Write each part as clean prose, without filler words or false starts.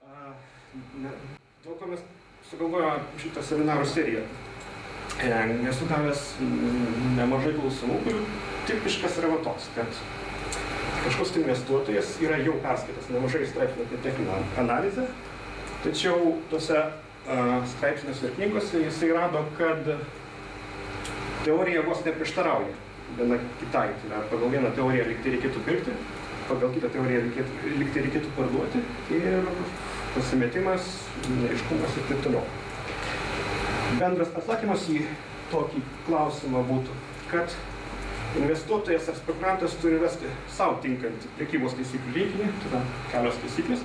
Dėl ko mes sugalvojome šitą seminarų seriją. Esu gavęs nemažai klausimų, kurių tipiškas yra toks, kad kažkoks investuotojas yra jau perskaitęs nemažai straipsnių apie techninę analizę, tačiau tose straipsniuose ir knygose jisai rado, kad teorija vos neprieštarauja viena kitai. Tai yra, pagal vieną teoriją lygtai reikėtų pirkti, pagal kitą teoriją lygtai reikėtų parduoti ir pasimetimas, neaiškumas ir taip toliau. Bendras atsakymas į tokį klausimą būtų, kad investuotojas ar spekuliantas turi rasti savo tinkantį prekybos taisyklių rinkinį, tai yra kelios taisyklės.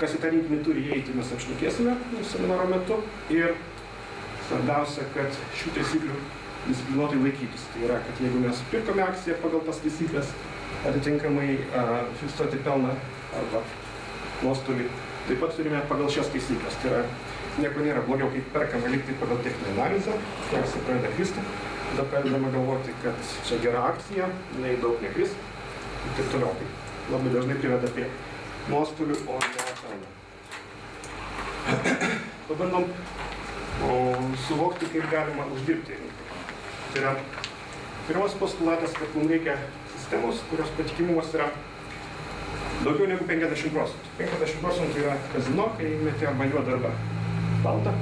Kas į tą rinkinį turi įeiti, mes apšnekėsime seminaro metu. Ir svarbiausia, kad šių taisyklių disciplinuotai laikytis. Tai yra, kad jeigu mes pirkome akciją pagal tas taisyklės, atitinkamai fiksuoti pelną arba nuostolį, taip pat turime pagal šias taisyklės. Tai yra, nieko nėra blogiau, kaip perkama likti pagal techninę analizę, akcija pradeda kristi, tada pradedama galvoti, kad čia gera akcija, jinai daug nekris ir taip toliau. Tai labai dažnai priveda prie nuostolių, o ne pelno. Pabandom suvokti, kaip galima uždirbti. Tai yra, pirmas postulatas, kad mums reikia sistemos, kurios patikimumas yra daugiau negu 50%. 50% yra kazino, kai meti arba juodą arba baltą.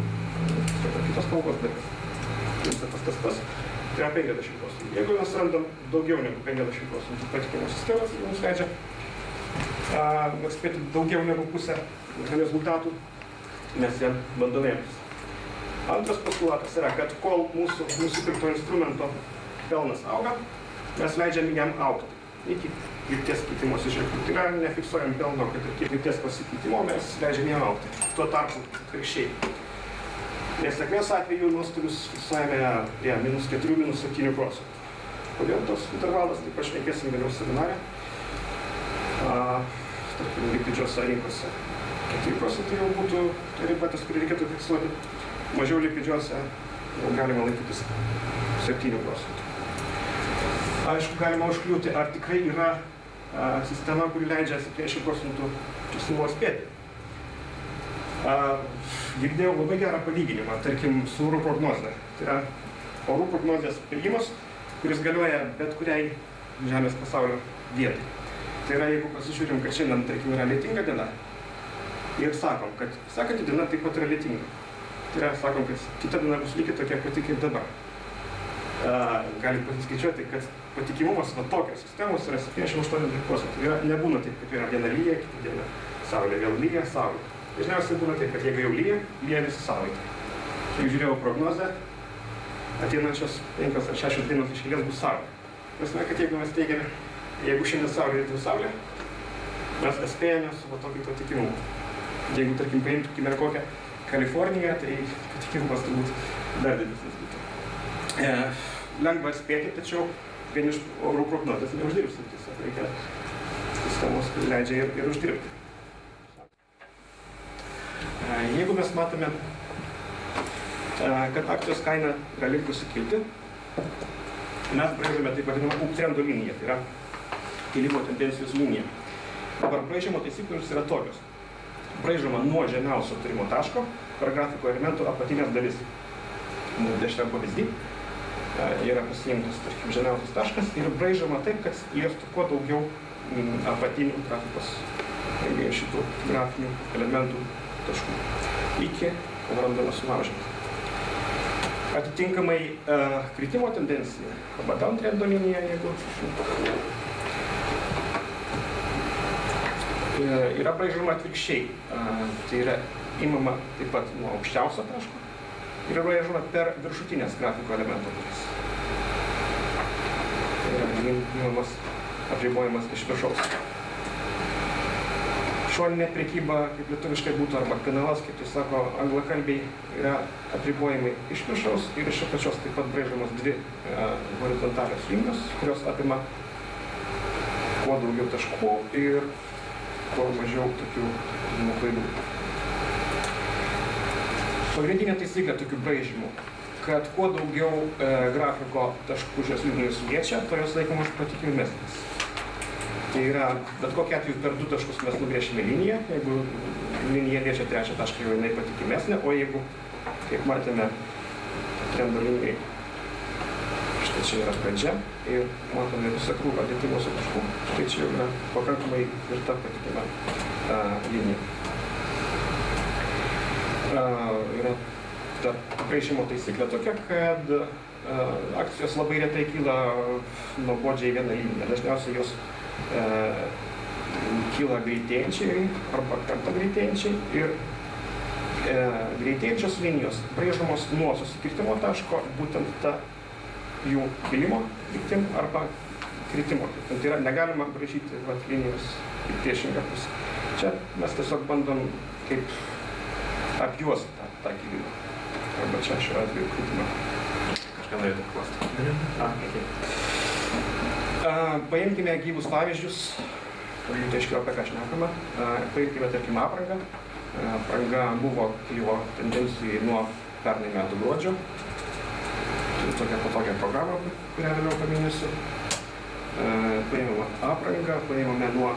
Tai kitos spalvos dalis. Principas tas pats. Tai yra 50%. Jeigu mes randam daugiau negu 50% patikimo sistemos, mums leidžia atspėti daugiau negu pusę rezultatų, mes ją bandome imtis. Antras postulatas yra, kad kol mūsų nusipirkto instrumento pelnas auga, mes leidžiam jam augti iki krypties keitimosi ženklų. Tai yra, nefiksuojam pelno, kad iki krypties pasikeitimo mes leidžiam jam augti. Tuo tarpu atvirkščiai. Nesėkmės atveju nuostolius fiksuojame -4, -7%. Kodėl tos intervalas, taip pašnekėsim vėliau seminare. Tarkim, likvidžiuose rinkose 4% jau būtų ribatas, kurį reikėtų fiksuoti. Mažiau likvidžiuose galima laikytis 7%. Aišku, galima užkliūti, ar tikrai yra sistema, kuri leidžia 70% tikslumo atspėti. Girdėjau labai gerą palyginimą, tarkim, su orų prognoze. Tai yra orų prognozės spėjimas, kuris galioja bet kuriai Žemės pasaulio vietai. Tai yra, jeigu pasižiūrim, kad šiandien, tarkim, yra lietinga diena ir sakom, kad sekanti diena taip pat yra lietinga. Tai yra, sakom, kad kita diena bus lygiai tokia pati kaip dabar. Galim pasiskaičiuoti, kad patikimumas nuo tokios sistemos yra 78%. Nebūna taip, kad yra viena lyja, kita diena saulė, vėl lyja, saulė. Dažniausiai būna taip, kad jeigu jau lyja visą savaitę. Jeigu žiūrėjau prognozę, ateinančios 5 ar 6 dienos iš eilės bus saulė. Prasme, kad jeigu mes teigiame, jeigu šiandien saulė, rytoj saulė, mes atspėjame su tokiu patikimumu. Jeigu, tarkim, paimtume kokią Kaliforniją, tai patikimumas turbūt dar didesnis būtų. Lengva atspėti, tačiau vien iš orų prognozės neuždirbsim. Tiesiog reikia sistemos, kuri leidžia ir uždirbti. Jeigu mes matome, kad akcijos kaina yra linkusi kilti, mes braižome taip vadinamą uptrendo liniją, tai yra kilimo tendencijos linija. Dabar braižymo taisyklės yra tokios. Braižoma nuo žemiausio turimo taško per grafiko elementų apatinės dalis. Dešiniam pavyzdį yra pasiimtas, tarkim, žemiausias taškas ir braižoma taip, kad liestų kuo daugiau apatinių grafikos šitų grafinių elementų taškų iki randamas sumažinimas. Atitinkamai kritimo tendencija arba downtrendo linija, jeigu yra braižoma atvirkščiai. Tai yra imama taip pat nuo aukščiausio taško ir yra braižoma per viršutinės grafiko elemento dalis. Tai yra imamas apribojimas iš viršaus. Šoninė prekyba, kaip lietuviškai būtų, arba kanalas, kaip tai sako anglakalbiai, yra apribojimai iš viršaus ir iš apačios taip pat braižomos dvi horizontalios linijos, kurios apima kuo daugiau taškų ir kuo mažiau tokių klaidų. Pagrindinė taisyklė tokių braižymų, kad kuo daugiau grafiko taškų šios linijos liečia, to jos laikomos patikimesnės. Tai yra, bet kokiu atveju per 2 taškus mes nubrėšime liniją, jeigu linija liečia trečią tašką, jau jinai patikimesnė, o jeigu, kaip matėme, trendo linijai, štai čia yra pradžia ir matome visą krūvą lietimosi taškų, štai čia jau yra pakankamai tvirta patikima linija. Yra ta braižymo taisyklė tokia, kad akcijos labai retai kyla nuobodžiai vieną liniją. Dažniausiai jos kyla greitėjančiai arba kartą greitėjančiai ir greitėjančios linijos braižomos nuo susikirtimo taško, būtent ta jų kilimo kryptim arba kritimo kryptim. Tai yra negalima braižyti linijos į priešingą pusę. Čia mes tiesiog bandom kaip apjuosti tą kilimą. Arba čia šiuo atveju kritimą. Kažką norėtų paklausti. Paimkime gyvus pavyzdžius, kad būtų aiškiau apie ką šnekama. Paimkime, tarkim, aprangą. Apranga buvo kilo tendencijai nuo pernai metų gruodžio. Turiu tokią patogią programą, kurią vėliau paminėsiu. Paimame aprangą, paimame nuo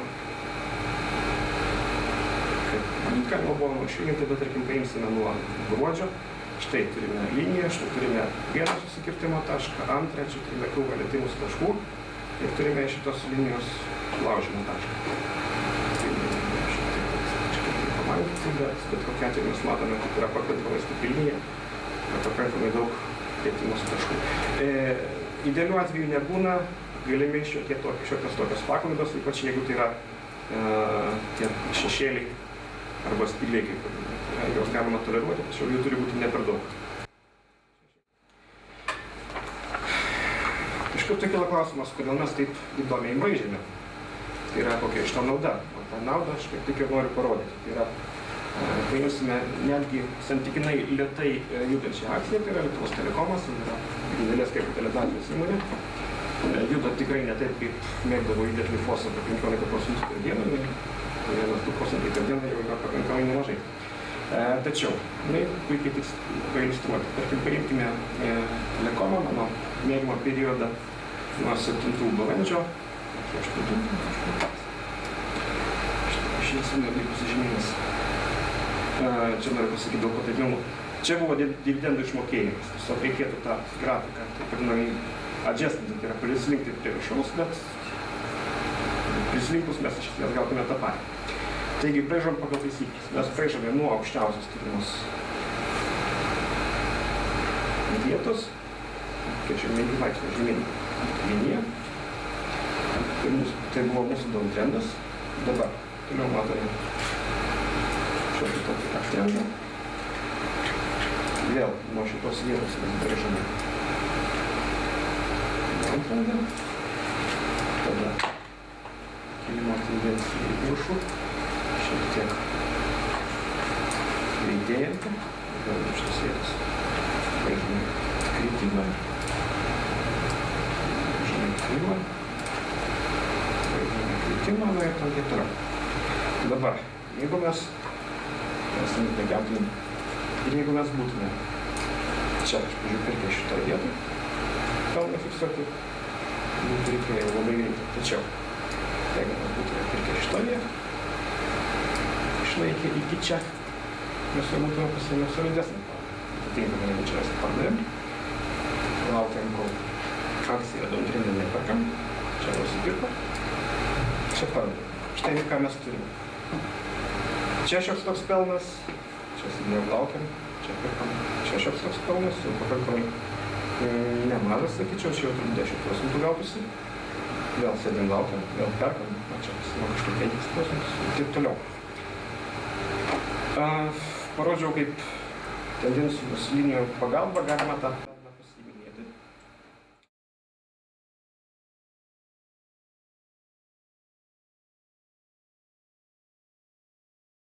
galima buvo nušvilinti, bet tarkim paimsime nuo gruodžio. Štai turime liniją, štai turime vieną susikirtimo tašką, antrą, čia turime krūvą lietimus taškų ir turime šitos linijos laužimo tašką. Tai pamankyti, bet kokia atveju mes matome, kad yra pakankamai stipri linija, pakankamai daug lietimus taškų. Idealių atveju nebūna, galimi šiokios tokios paklaidos, ypač jeigu tai yra tie šešėliai arba spygliai, kaip juos galima toleruoti, tačiau jų turi būti ne per daug. Iškart tai kila klausimas, kodėl mes taip įdomiai braižėme. Tai yra kokia iš to nauda. O tą naudą aš kaip tik ir noriu parodyti. Tai yra, paimsime netgi santykinai lėtai judančią akciją, tai yra Lietuvos Telekomas, tai yra didelės kapitalizacijos įmonė. Juda tikrai ne taip, kaip mėgdavo judėti Lifos apie 15% per dieną. 1-2% per dieną jau yra pakankamai nemažai. Tačiau, puikiai tik pailiustruoti. Tarkim, paimkime Telekomą, mano mėgimo periodą nuo 7 balandžio. Aš nesu pasižymėjęs. Čia noriu pasakyti daug pataiklumų. Čia buvo dividendų išmokėjimas. Tiesiog reikėtų tą grafiką, taip vadinamai adjustinti, tai yra prislinkti prie viršaus, bet prislinkus mes iš esmės gautume tą patį. Taigi, braižom pagal taisyklės. Mes braižome nuo aukščiausios turimos vietos, kiek čia 5 laipsnių žemyn linija. Tai buvo mūsų downtrendas. Dabar toliau matome šiokį tokį uptrendą. Vėl nuo šitos vietos mes braižome downtrendą. Tada kilimo tendencija į viršų. Šiek tiek greitėjantį, vėl šitas vietas braižome kritimą, braižome kilimą, braižome kritimą, ir tam taip toliau. Dabar, jeigu mes esame prekiautojai ir jeigu mes būtume čia, aš pažiūrėjau, pirkę šitą vietą, pelną fiksuoti, būtų reikėjo labai greitai. Tačiau, jeigu mes būtume pirkę šitą vietą, išlaikė iki čia, mes jau būtume pasiėmę solidesnį planą. Atitinkamai, jeigu čia mes pardavėm, laukiam, kol akciją downtrendė neperkam, čia nusipirko, čia pardavėm. Štai ką mes turime. Čia šioks toks pelnas, čia sėdėjom laukiam, čia pirkam, čia šioks toks pelnas, jau pakankamai nemažas, sakyčiau, čia jau 10% gautųsi. Vėl sėdėjom laukiam, vėl perkam, čia pasimo kažkur 5% ir taip toliau. Parodžiau, kaip tendencijos linijų pagalba galima tą